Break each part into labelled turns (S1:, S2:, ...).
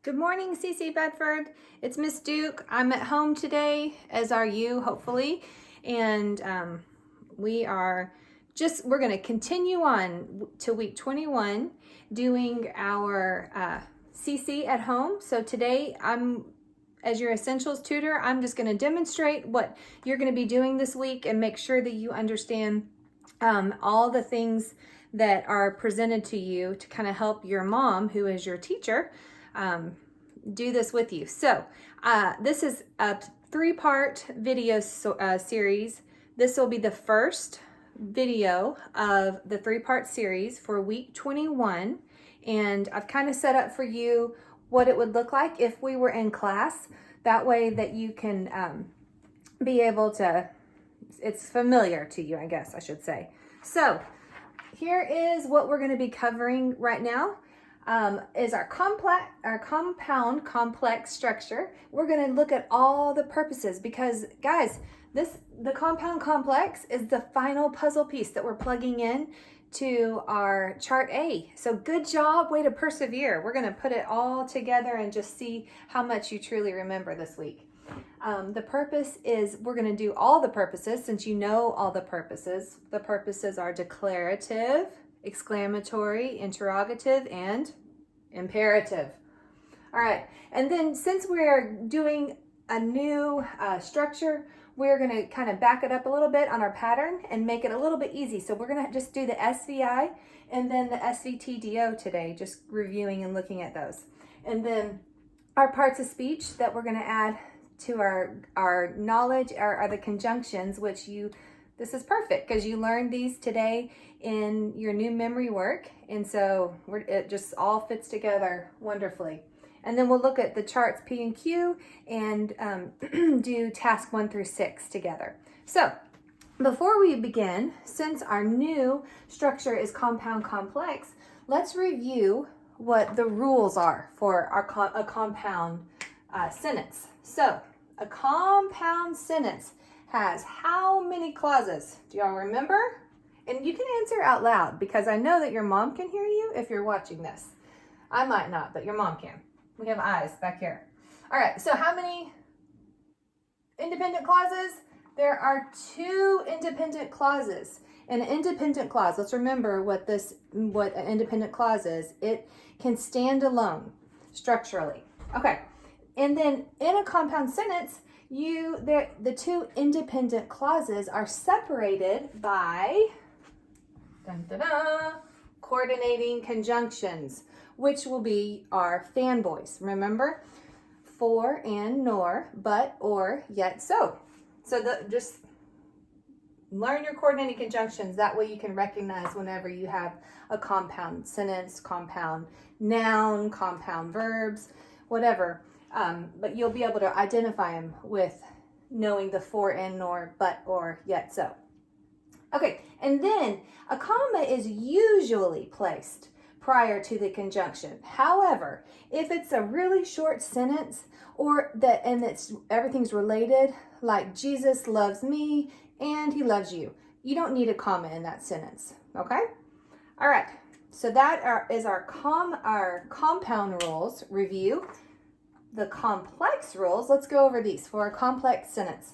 S1: Good morning, CC Bedford. It's Miss Duke. I'm at home today, as are you, hopefully. And we're going to continue on to week 21 doing our CC at home. So today, as your essentials tutor, I'm just going to demonstrate what you're going to be doing this week and make sure that you understand all the things that are presented to you to kind of help your mom, who is your teacher, do this with you. So this is a 3-part video series. This will be the first video of the 3-part series for week 21. And I've kind of set up for you what it would look like if we were in class. That way that you can be able to, it's familiar to you, I guess I should say. So here is what we're going to be covering right now. Is our compound complex structure. We're going to look at all the purposes because, guys, the compound complex is the final puzzle piece that we're plugging in to our chart A. So good job, way to persevere. We're going to put it all together and just see how much you truly remember this week. The purpose is we're going to do all the purposes since you know all the purposes. The purposes are declarative, exclamatory, interrogative, and imperative. All right, and then since we're doing a new structure, we're going to kind of back it up a little bit on our pattern and make it a little bit easy. So we're going to just do the SVI and then the SVTDO today, just reviewing and looking at those. And then our parts of speech that we're going to add to our knowledge are the conjunctions, which this is perfect because you learned these today in your new memory work. And so it just all fits together wonderfully. And then we'll look at the charts P and Q and do task 1 through 6 together. So before we begin, since our new structure is compound complex, let's review what the rules are for a compound sentence. So a compound sentence has how many clauses? Do y'all remember? And you can answer out loud because I know that your mom can hear you if you're watching this. I might not, but your mom can. We have eyes back here. All right, so how many independent clauses? There are 2 independent clauses. An independent clause, let's remember what an independent clause is. It can stand alone structurally. Okay, and then in a compound sentence, the 2 independent clauses are separated by coordinating conjunctions, which will be our fanboys. Remember, for and nor, but, or, yet, so. So just learn your coordinating conjunctions. That way you can recognize whenever you have a compound sentence, compound noun, compound verbs, whatever. But you'll be able to identify them with knowing the for and nor, but, or, yet, so. Okay, and then a comma is usually placed prior to the conjunction. However, if it's a really short sentence everything's related, like Jesus loves me and he loves you, you don't need a comma in that sentence. Okay? All right. So that is our compound rules review. The complex rules, let's go over these for a complex sentence.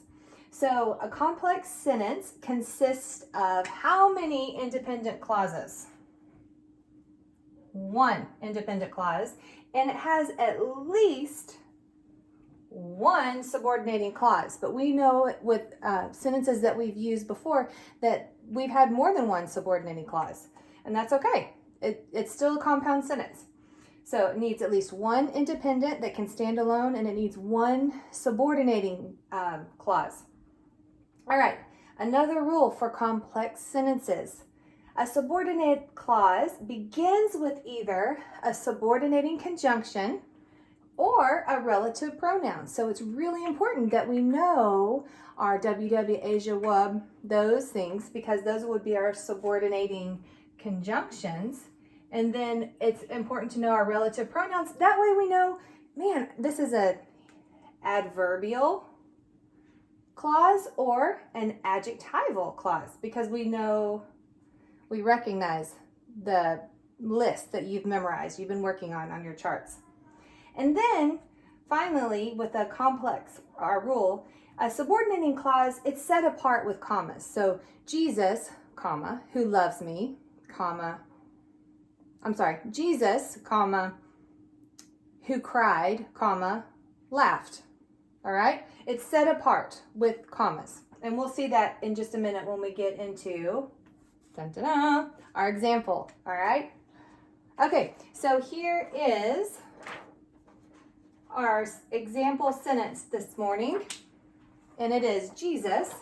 S1: So a complex sentence consists of how many independent clauses? 1 independent clause, and it has at least 1 subordinating clause. But we know with sentences that we've used before that we've had more than 1 subordinating clause, and that's okay. It's still a compound sentence. So it needs at least 1 independent that can stand alone, and it needs 1 subordinating clause. All right, another rule for complex sentences. A subordinate clause begins with either a subordinating conjunction or a relative pronoun. So it's really important that we know our WW, Asia, WUB, those things, because those would be our subordinating conjunctions. And then it's important to know our relative pronouns. That way we know, man, this is a adverbial clause or an adjectival clause, because we recognize the list that you've memorized, you've been working on your charts. And then finally, with a complex rule, a subordinating clause, it's set apart with commas. So Jesus, comma, who loves me, comma, Jesus, comma, who cried, comma, laughed. All right? It's set apart with commas. And we'll see that in just a minute when we get into our example. All right? Okay, so here is our example sentence this morning. And it is Jesus,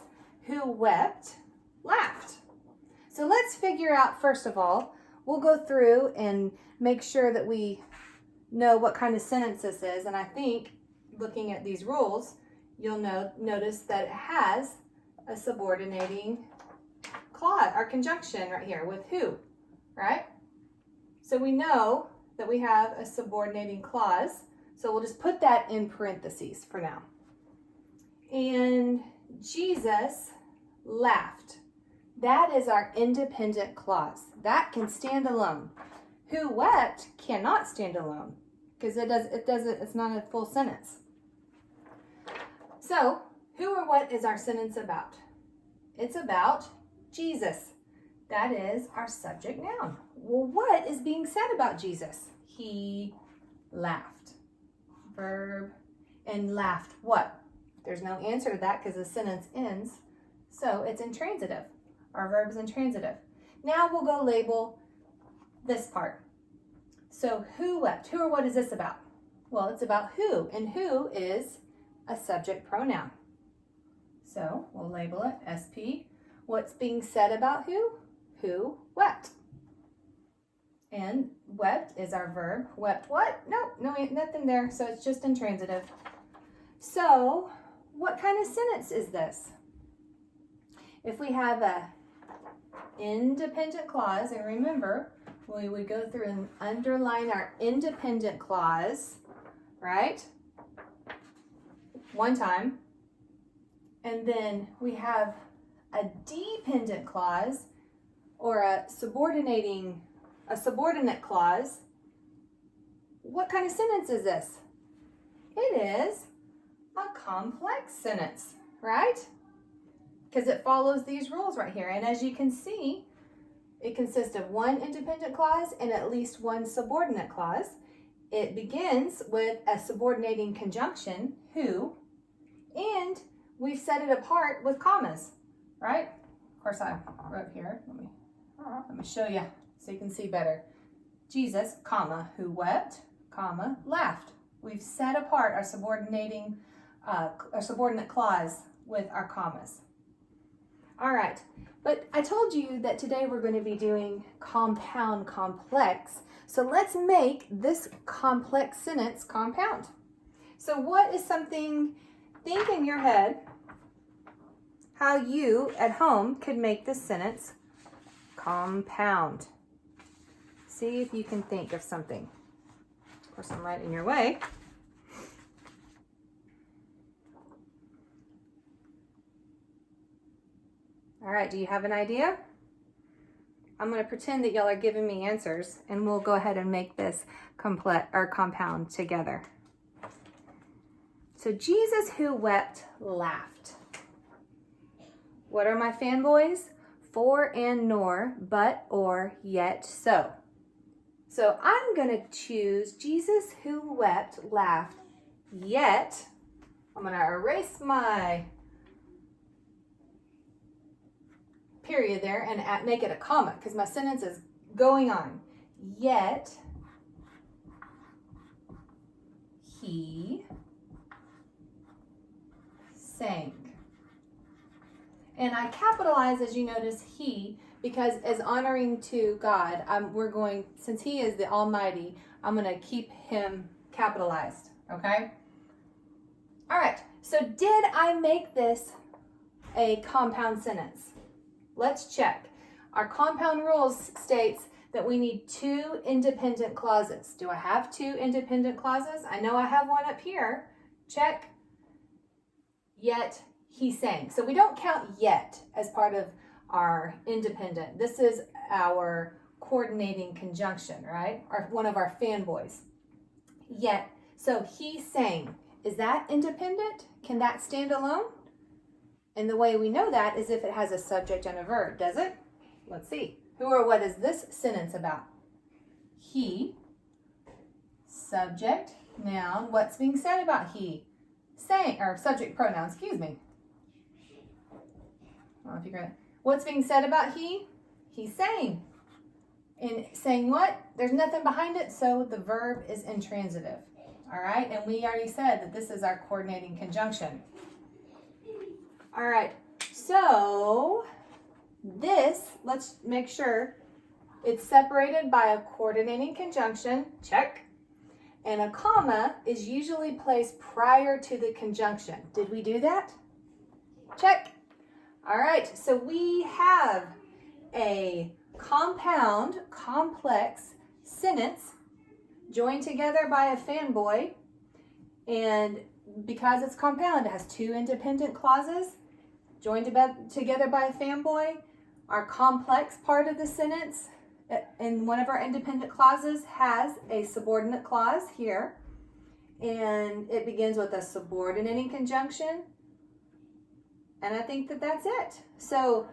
S1: who wept, laughed. So let's figure out, first of all, we'll go through and make sure that we know what kind of sentence this is. And I think, looking at these rules, you'll notice that it has a subordinating clause or conjunction right here with who, right? So we know that we have a subordinating clause. So we'll just put that in parentheses for now. And Jesus laughed. That is our independent clause. That can stand alone. Who wept cannot stand alone because it's not a full sentence. So, who or what is our sentence about? It's about Jesus. That is our subject noun. Well, what is being said about Jesus? He laughed. Verb. And laughed what? There's no answer to that because the sentence ends. So it's intransitive. Our verb is intransitive. Now we'll go label this part. So who wept? Who or what is this about? Well, it's about who. And who is a subject pronoun. So we'll label it SP. What's being said about who? Who wept. And wept is our verb. Wept what? No, nothing there. So it's just intransitive. So what kind of sentence is this? If we have a independent clause, and remember, we would go through and underline our independent clause, right? One time. And then we have a dependent clause or a subordinate clause. What kind of sentence is this? It is a complex sentence, right? Because it follows these rules right here. And as you can see, it consists of one independent clause and at least one subordinate clause. It begins with a subordinating conjunction, who, and we've set it apart with commas, right? Of course, I wrote here. Let me show you so you can see better. Jesus, comma, who wept, comma, laughed. We've set apart our subordinate clause with our commas. All right, but I told you that today we're going to be doing compound complex. So let's make this complex sentence compound. So what is something, think in your head how you at home could make this sentence compound. See if you can think of something. Of course, I'm right in your way. All right, do you have an idea? I'm going to pretend that y'all are giving me answers, and we'll go ahead and make this compound together. So Jesus who wept laughed. What are my fanboys? For and nor, but, or, yet, so. So I'm going to choose Jesus who wept laughed, yet I'm going to erase my period there and make it a comma because my sentence is going on. Yet he sang. And I capitalize, as you notice, he, because as honoring to God, since he is the Almighty, I'm going to keep him capitalized, okay? All right, so did I make this a compound sentence? Let's check. Our compound rules states that we need two independent clauses. Do I have two independent clauses? I know I have one up here. Check. Yet he sang. So we don't count yet as part of our independent. This is our coordinating conjunction, right? One of our fanboys. Yet. So he sang. Is that independent? Can that stand alone? And the way we know that is if it has a subject and a verb, does it? Let's see. Who or what is this sentence about? He, subject, noun. What's being said about he? Sang, or subject pronoun, excuse me. I don't know if you heard that. What's being said about he? He sang. And saying what? There's nothing behind it, so the verb is intransitive. All right, and we already said that this is our coordinating conjunction. All right, so this, let's make sure it's separated by a coordinating conjunction, check, and a comma is usually placed prior to the conjunction. Did we do that? Check. All right, so we have a compound, complex sentence joined together by a fanboy, and because it's compound, it has two independent clauses joined together by a fanboy. Our complex part of the sentence in one of our independent clauses has a subordinate clause here, and it begins with a subordinating conjunction, and I think that that's it. So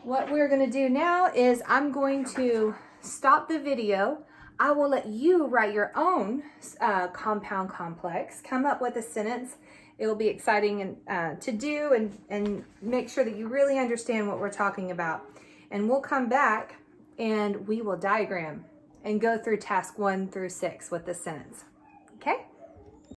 S1: what we're going to do now is I'm going to stop the video. I will let you write your own compound complex, come up with a sentence. It will be exciting to do and make sure that you really understand what we're talking about. And we'll come back and we will diagram and go through task 1 through 6 with this sentence. Okay?